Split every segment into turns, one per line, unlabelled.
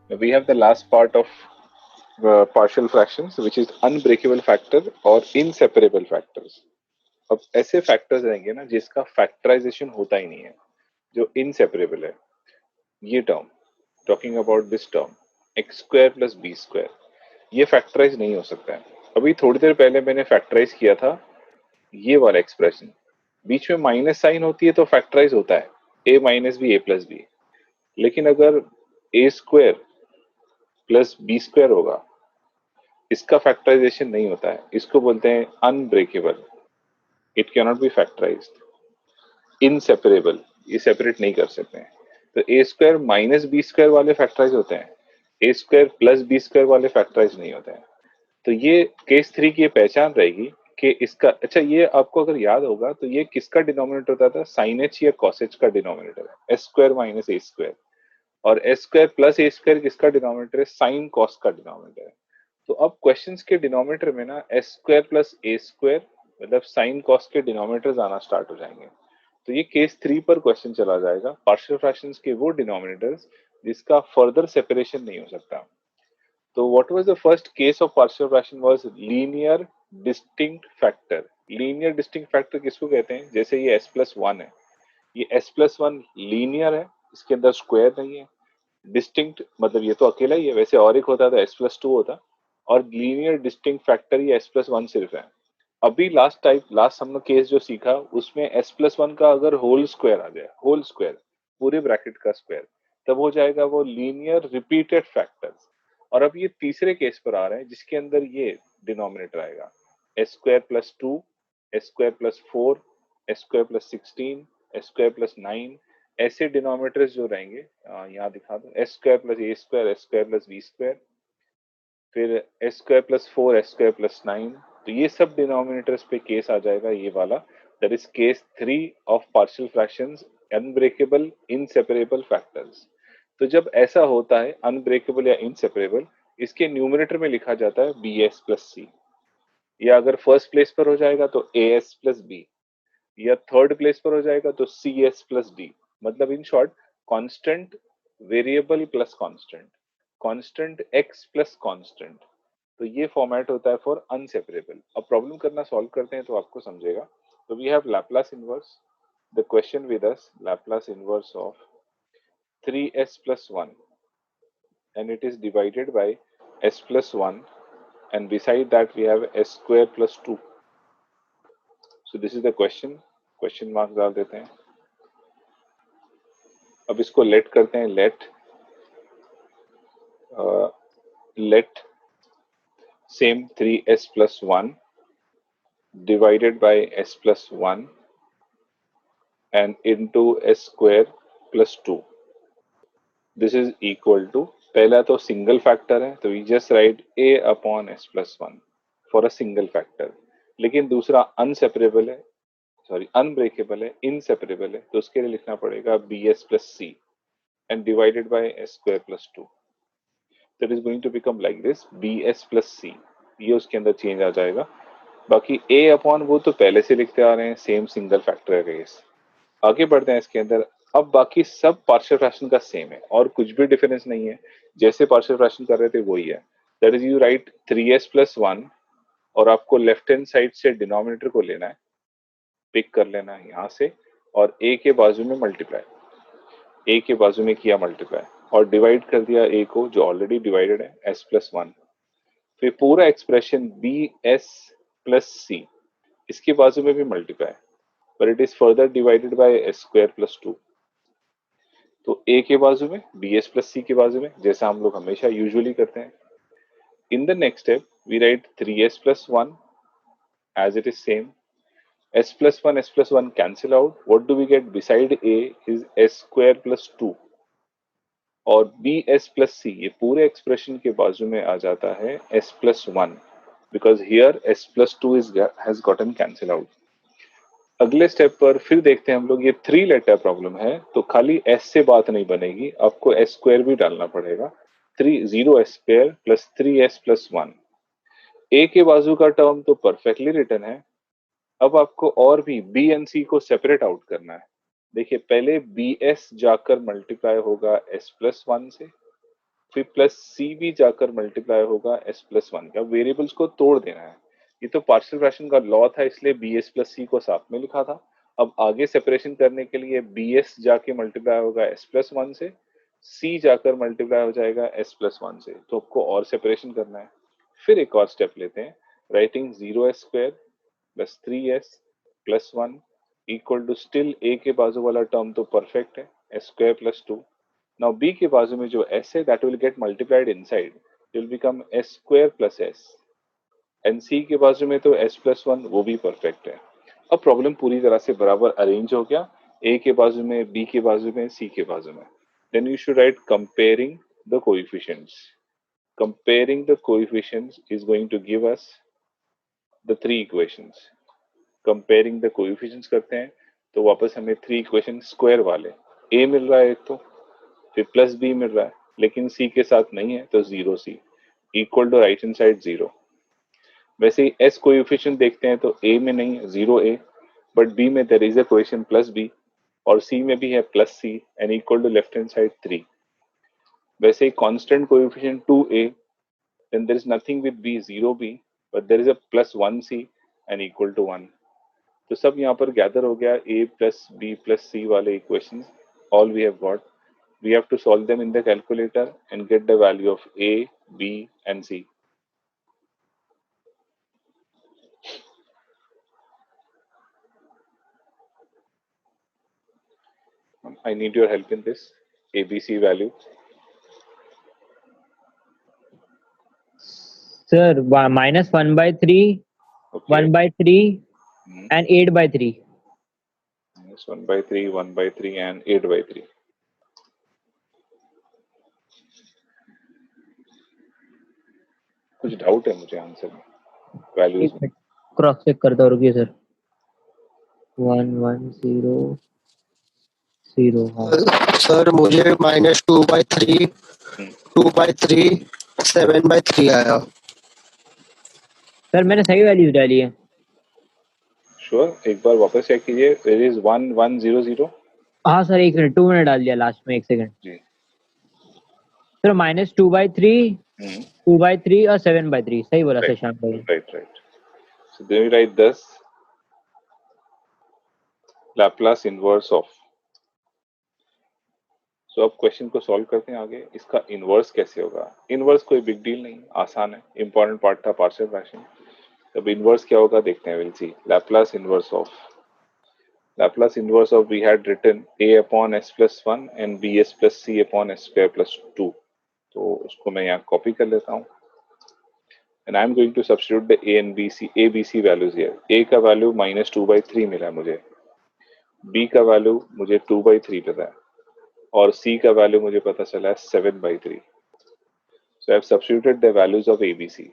We have the last part of partial fractions, which is unbreakable factor और inseparable factors. अब ऐसे factors रहेंगे ना जिसका फैक्टराइजेशन होता ही नहीं है, जो इनसेपरेबल है. ये term, talking about this term, x square plus B square, ये फैक्टराइज नहीं हो सकता है. अभी थोड़ी देर पहले मैंने फैक्टराइज किया था ये वाला एक्सप्रेशन. बीच में माइनस साइन होती है तो फैक्टराइज होता है, ए माइनस बी ए प्लस बी. लेकिन अगर ए स्क्वायर प्लस बी स्क्वायर होगा, इसका फैक्टराइजेशन नहीं होता है. इसको बोलते हैं unbreakable. It can not be factorised. Inseparable, ये सेपरेट नहीं कर सकते हैं. तो ए स्क्वायर माइनस बी स्क्वायर वाले फैक्टराइज होते हैं, ए स्क्वायर प्लस बी स्क्वायर वाले फैक्टराइज नहीं होते हैं. तो ये केस 3 की ये पहचान रहेगी कि इसका. अच्छा, ये आपको अगर याद होगा तो ये किसका डिनोमिनेटर होता था? साइन एच या कॉस एच का डिनोमिनेटर है, एस स्क्वायर माइनस ए स्क्वायर. और S square plus A square किसका डिनोमिनेटर है? साइन कॉस का डिनोमिनेटर है. तो अब क्वेश्चंस के डिनोमिनेटर में ना S square plus A square मतलब साइन कॉस के डिनोमिनेटर्स आना स्टार्ट हो जाएंगे. तो ये केस 3 पर क्वेश्चन चला जाएगा, पार्शियल फ्रैक्शंस के वो डिनोमिनेटर्स जिसका फर्दर सेपरेशन नहीं हो सकता. तो what was the first case of partial fraction? Was linear distinct factor. Linear distinct factor किसको कहते हैं? जैसे ये s प्लस वन है, ये s प्लस वन लीनियर है, इसके अंदर स्क्वायर नहीं है. डिस्टिंक्ट मतलब ये तो अकेला ही है, वैसे और एक होता तो s प्लस टू होता. और लीनियर डिस्टिंक्ट फैक्टर ये s प्लस वन सिर्फ है. अभी लास्ट हमने केस जो सीखा उसमें s प्लस वन का अगर होल स्क्वायर आ जाए, होल स्क्वायर पूरे ब्रैकेट का स्क्वायर, तब हो जाएगा वो लीनियर रिपीटेड फैक्टर्स. और अब ये तीसरे केस पर आ रहे हैं जिसके अंदर ये डिनोमिनेटर आएगा, S square plus two, S square plus four, S square plus sixteen, S square plus nine. ऐसे डिनोमिनेटर्स जो रहेंगे, यहाँ दिखा दो, S square plus A square, S square plus B square, फिर S square plus four, S square plus nine. तो ये सब डिनोमिनेटर्स पे केस आ जाएगा ये वाला. That is case 3 of partial fractions, unbreakable inseparable factors. तो जब ऐसा होता है अनब्रेकेबल या इनसेपरेबल, इसके न्यूमरेटर में लिखा जाता है बी एस प्लस सी. या अगर फर्स्ट प्लेस पर हो जाएगा तो ए एस प्लस बी, या थर्ड प्लेस पर हो जाएगा तो सी एस प्लस डी. मतलब in short, constant variable plus constant, constant x plus constant. तो ये फॉर्मेट होता है फॉर अनसेपरेबल. अब प्रॉब्लम करना सॉल्व करते हैं तो आपको समझेगा. तो we have Laplace inverse. The question with us, Laplace inverse of 3s plus 1, and it is divided by s plus 1, and beside that we have s square plus 2. So this is the question. Question mark डाल देते हैं. अब इसको let करते हैं. Let same 3s plus 1 divided by s plus 1 and into s square plus 2. This is equal to, पहला तो single factor है तो we just write a upon s plus one for a single factor. लेकिन दूसरा inseparable है, sorry unbreakable है, inseparable है, तो उसके लिए लिखना पड़ेगा B S plus C and divided by S square plus two. That is going to become like this, B S plus C. ये उसके अंदर चेंज आ जाएगा. बाकी ए अपॉन वो तो पहले से लिखते आ रहे हैं, सेम सिंगल फैक्टर है केस. आगे बढ़ते हैं इसके अंदर. अब बाकी सब पार्शियल फ्रैक्शन का सेम है और कुछ भी डिफरेंस नहीं है, जैसे पार्शियल फ्रैक्शन कर रहे थे वही है. That is you right 3s plus one, और आपको लेफ्ट हैंड साइड से डिनोमिनेटर को लेना है, पिक कर लेना है यहाँ से, और a के बाजू में मल्टीप्लाई, a के बाजू में किया मल्टीप्लाई, और डिवाइड कर दिया a को जो ऑलरेडी डिवाइडेड है s प्लस वन. फिर पूरा एक्सप्रेशन बी एस प्लस सी, इसके बाजू में भी multiply, but it is further divided by s square plus 2. तो a के बाजू में bs plus c के बाजू में, जैसा हम लोग हमेशा यूजुअली करते हैं. In the next step we write 3s plus 1 as it is same. s plus 1 cancel out. What do we get beside a is s square plus 2, और bs plus c ये पूरे एक्सप्रेशन के बाजू में आ जाता है s plus 1, because here s plus 2 has gotten cancel out. अगले step पर फिर देखते हैं हम लोग. ये 3 लेटर प्रॉब्लम है तो खाली s से बात नहीं बनेगी, आपको s स्क्वायर भी डालना पड़ेगा. 0s square plus 3s plus 1. a के बाजू का टर्म तो परफेक्टली रिटर्न है. अब आपको और भी b एंड c को सेपरेट आउट करना है. देखिए, पहले bs जाकर मल्टीप्लाई होगा s प्लस वन से, फिर प्लस सी भी जाकर मल्टीप्लाई होगा एस प्लस वन का। वेरिएबल्स को तोड़ देना है। ये तो पार्शियल फ्रैक्शन का लॉ था, इसलिए बी एस प्लस सी को साथ में लिखा था। अब आगे सेपरेशन करने के लिए बी एस जाके मल्टीप्लाई होगा एस प्लस वन से, सी जाकर मल्टीप्लाई हो जाएगा एस प्लस वन से। तो आपको और सेपरेशन करना है। फिर एक और स्टेप लेते हैं, writing zero s square plus three s plus one equal to, still a के बाजू वाला टर्म तो परफेक्ट है, s square plus two. Now b के बाजू में जो s है that will get multiplied inside, it will become s square plus s, and c के बाजू में तो s plus 1 वो भी परफेक्ट है। अब प्रॉब्लम पूरी तरह से बराबर अरेंज हो गया, a के बाजू में, b के बाजू में, c के बाजू में। Then you should write comparing the coefficients. Comparing the coefficients is going to give us the three equations. Comparing the coefficients करते हैं तो वापस हमें थ्री इक्वेशन स्क्वायर वाले, a मिल रहा है एक तो, फिर प्लस बी मिल रहा है, लेकिन सी के साथ नहीं है तो zero C equal to right hand side zero. वैसे ही एस कोएफिशिएंट देखते हैं तो ए में नहीं है जीरो ए, बट बी में there is a coefficient plus B, और सी में भी है plus C and equal to left hand side three. वैसे ही constant coefficient to A, then there is nothing with B zero B, but there is a plus one C and equal to one. तो सब यहाँ पर gather हो गया a plus B plus C वाले equations, all we have got. We have to solve them in the calculator and get the value of A, B and C. I need your help in this. A, B, C value.
Sir, minus 1/3,
Okay.
1/3 and 8/3.
Minus 1/3, 1/3 and 8/3. कुछ doubt है मुझे answer में, values में।
Cross check करता हूँ, रुकिए sir. 1 1 0 0। हाँ
sir मुझे -2/3, 2/3, 7/3 आया।
सर मैंने सही वैल्यूज डाली है।
श्योर, एक बार वापस चेक कीजिए। It is 1 1 0 0।
हाँ सर, एक मिनट, 2 मैंने डाल दिया लास्ट में, एक सेकंड।
जी
सर -2/3, 2/3 और 7/3 सही बोला सर शाम को।
Right right. So then we write this Laplace inverse of. So अब क्वेश्चन को सॉल्व करते हैं आगे। इसका इनवर्स कैसे होगा? इनवर्स कोई बिग डील नहीं, आसान है। इंपॉर्टेंट पार्ट था पार्शियल फ्रैक्शन। अब इनवर्स क्या होगा देखते हैं। Will see Laplace inverse of, Laplace inverse of we had written a upon s plus one and bs plus c upon s square plus two. तो उसको मैं यहाँ कॉपी कर लेता हूँ and I am going to substitute the a b c values here. a का value -2/3 मिला है मुझे, b का वैल्यू मुझे 2/3 पता है, और c का वैल्यू मुझे पता चला है 7/3। So I have substituted the values of a b c।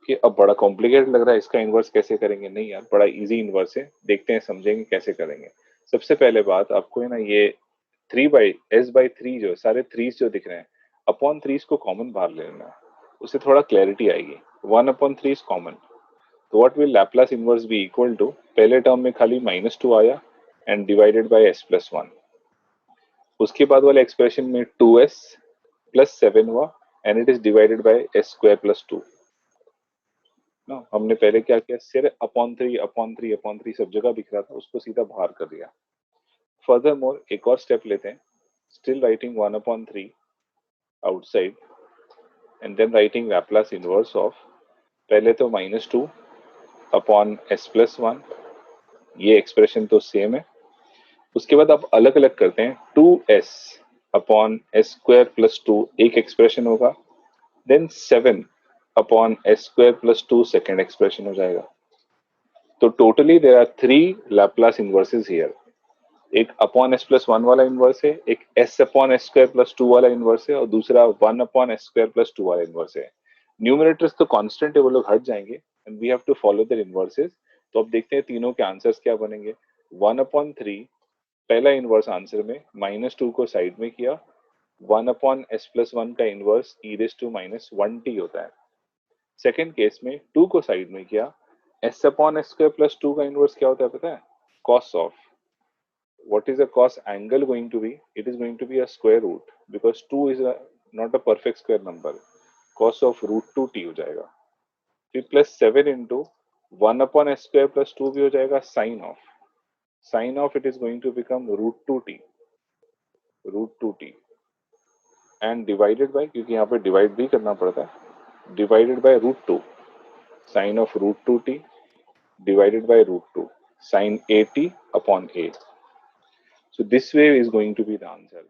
कि अब बड़ा कॉम्प्लिकेटेड लग रहा है, इसका इन्वर्स कैसे करेंगे? नहीं यार, बड़ा इजी इन्वर्स है, देखते हैं समझेंगे कैसे करेंगे। सबसे पहले बात आपको है ना, ये 3/s/3 जो सारे थ्रीज जो दिख रहे हैं, अपॉन थ्रीज को कॉमन बाहर ले लेना, उससे थोड़ा क्लैरिटी आएगी। 1/3 इज कॉमन, तो what will Laplace inverse be equal to, पहले टर्म में खाली -2 आया and divided by s plus 1। उसके बाद वाले एक्सप्रेशन में 2s प्लस 7 हुआ and it is divided by s square plus 2 ना। हमने पहले क्या किया, सिर्फ अपॉन थ्री सब जगह दिख रहा था, उसको सीधा बाहर कर दिया। फर्दर मोर एक और स्टेप लेते हैं, still writing 1/3 outside and then writing Laplace inverse of, पहले तो -2 अपॉन s प्लस 1, ये एक्सप्रेशन तो सेम है। उसके बाद आप अलग अलग करते हैं, 2s upon s square plus 2 एक एक्सप्रेशन होगा, then 7 upon s square plus 2 second expression हो जाएगा। तो totally there are 3 Laplace inverses here. एक अपॉन s प्लस 1 वाला इनवर्स है, एक s upon s square plus 2 वाला इनवर्स है, और दूसरा 1 अपॉन s स्क्वायर प्लस 2 वाला इनवर्स है। न्यूमरेटर्स तो कांस्टेंट है, वो लोग हट जाएंगे and we have to follow their inverses. तो अब देखते हैं तीनों के आंसर्स क्या बनेंगे। 1/3 पहला इनवर्स आंसर में -2 को साइड में किया, 1 अपॉन s प्लस 1 का इनवर्स e⁻⁻1t होता है। सेकेंड केस में 2 को साइड में किया, s upon s square plus 2 का इनवर्स क्या होता है पता है? cos of, what is the cos angle going to be? It is going to be a square root because 2 is a not a perfect square number, cos of √2t हो जाएगा। फिर plus 7 into 1/s² plus 2 भी हो जाएगा sine of it is going to become √2t and divided by, क्योंकि यहाँ पे divide भी करना पड़ता है, divided by √2 sine of √2t divided by √2 sin AT upon A. So this way is going to be the answer.